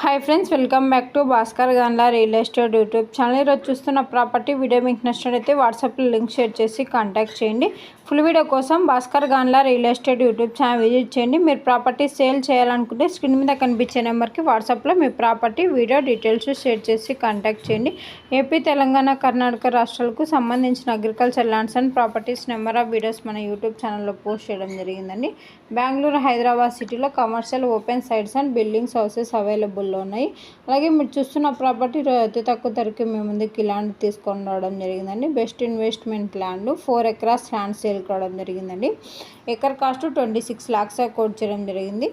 Hi friends, welcome back to Bhaskar Ganla real estate YouTube channel. ఈరోజు చూస్తున్న property video మీకు నచ్చినట్లయితే వాట్సాప్లో లింక్ షేర్ చేసి కాంటాక్ట్ చేయండి. ఫుల్ వీడియో కోసం Bhaskar Ganla real estate YouTube channel visit చేయండి. మీరు ప్రాపర్టీ సేల్ చేయాలనుకుంటే స్క్రీన్ మీద కనిపించే నెంబర్కి వాట్సాప్లో మీ ప్రాపర్టీ వీడియో డీటెయిల్స్ షేర్ చేసి కాంటాక్ట్ చేయండి. ఏపీ, తెలంగాణ, కర్ణాటక రాష్ట్రాలకు సంబంధించిన agriculture lands and properties number of videos మన యూట్యూబ్ ఛానల్లో పోస్ట్ చేయడం జరిగిందండి. బెంగళూరు, హైదరాబాద్ సిటీలో commercial open sites and buildings houses available ఉన్నాయి. అలాగే మీరు చూస్తున్న ప్రాపర్టీ అతి తక్కువ ధరకి మేము ముందుకి ల్యాండ్ తీసుకొని రావడం జరిగిందండి. Best investment land 4 acres land sale కావడం జరిగిందండి. ఎకర్ కాస్ట్ 26 lakhs కోట్ చేయడం జరిగింది.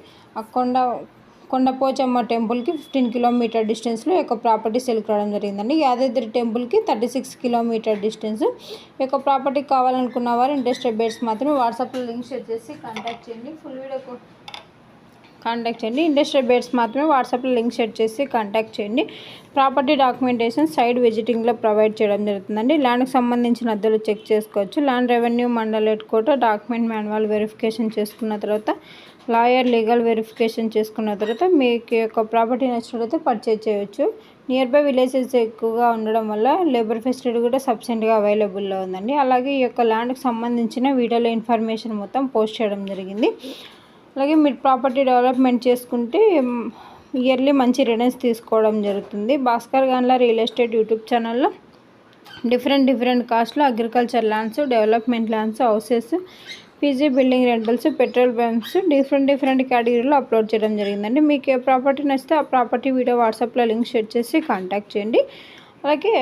కొండపోచమ్మ టెంపుల్కి 15 కిలోమీటర్ డిస్టెన్స్లో యొక్క ప్రాపర్టీ సేల్ కావడం జరిగిందండి. యాదాద్రి టెంపుల్కి 36 కిలోమీటర్ డిస్టెన్స్. యొక్క ప్రాపర్టీ కావాలనుకున్న వారు ఇంట్రెస్టెడ్ బేర్స్ మాత్రమే వాట్సాప్లో లింక్ షేర్ చేసి కాంటాక్ట్ చేయండి. ఇంట్రెస్టెడ్ బేర్స్ మాత్రమే వాట్సాప్లో లింక్ షేర్ చేసి కాంటాక్ట్ చేయండి. ప్రాపర్టీ డాక్యుమెంటేషన్ సైడ్ విజిటింగ్లో ప్రొవైడ్ చేయడం జరుగుతుందండి. ల్యాండ్కి సంబంధించిన అద్దెలు చెక్ చేసుకోవచ్చు. Land revenue mandal head quarter document manual verification చేసుకున్న తర్వాత, లాయర్ లీగల్ వెరిఫికేషన్ చేసుకున్న తర్వాత మీకు యొక్క ప్రాపర్టీ నచ్చినట్లయితే పర్చేజ్ చేయవచ్చు. నియర్ బై విలేజెస్ ఎక్కువగా ఉండడం వల్ల లేబర్ ఫెసిలిటీ కూడా సఫిషియెంట్గా అవైలబుల్లో ఉందండి. అలాగే ఈ యొక్క ల్యాండ్కి సంబంధించిన వీడియోలో ఇన్ఫర్మేషన్ మొత్తం పోస్ట్ చేయడం జరిగింది. అలాగే మీరు ప్రాపర్టీ డెవలప్మెంట్ చేసుకుంటే ఇయర్లీ మంచి రిటర్న్స్ తీసుకోవడం జరుగుతుంది. Bhaskar Ganla real estate YouTube ఛానల్లో డిఫరెంట్ కాస్ట్లో agriculture lands, development lands, houses, PG building rentals, petrol bunks different కేటగిరీలో అప్లోడ్ చేయడం జరిగిందండి. మీకు ఏ ప్రాపర్టీ నచ్చితే ఆ ప్రాపర్టీ వీడియో వాట్సాప్లో లింక్ షేర్ చేసి కాంటాక్ట్ చేయండి. అలాగే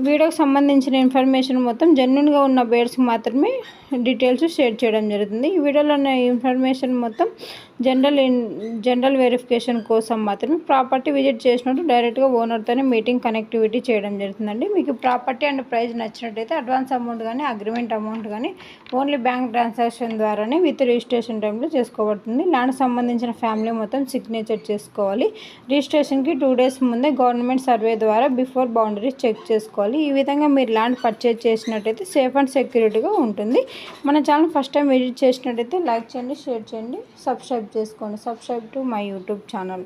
వీడియోకి సంబంధించిన ఇన్ఫర్మేషన్ మొత్తం జెన్యున్గా ఉన్న బేర్స్కి మాత్రమే డీటెయిల్స్ షేర్ చేయడం జరుగుతుంది. ఈ వీడియోలో ఉన్న ఇన్ఫర్మేషన్ మొత్తం జనరల్ వెరిఫికేషన్ కోసం మాత్రమే. ప్రాపర్టీ విజిట్ చేసినట్టు డైరెక్ట్గా ఓనర్తోనే మీటింగ్ కనెక్టివిటీ చేయడం జరుగుతుందండి. మీకు ప్రాపర్టీ అండ్ ప్రైస్ నచ్చినట్టయితే అడ్వాన్స్ అమౌంట్ కానీ అగ్రిమెంట్ అమౌంట్ కానీ ఓన్లీ బ్యాంక్ ట్రాన్సాక్షన్ ద్వారానే విత్ రిజిస్ట్రేషన్ టైంలో చేసుకోబడుతుంది. ల్యాండ్ సంబంధించిన ఫ్యామిలీ మొత్తం సిగ్నేచర్ చేసుకోవాలి. రిజిస్ట్రేషన్కి 2 days ముందే గవర్నమెంట్ సర్వే ద్వారా బిఫోర్ బౌండరీస్ చెక్ చేసుకోవాలి. ఈ విధంగా మీరు ల్యాండ్ పర్చేజ్ చేసినట్టయితే సేఫ్ అండ్ సెక్యూరిటీగా ఉంటుంది. మన ఛానల్ ఫస్ట్ టైం విజిట్ చేసినట్టయితే లైక్ చేయండి, షేర్ చేయండి, సబ్స్క్రైబ్ చేసుకోండి. Subscribe to my YouTube channel.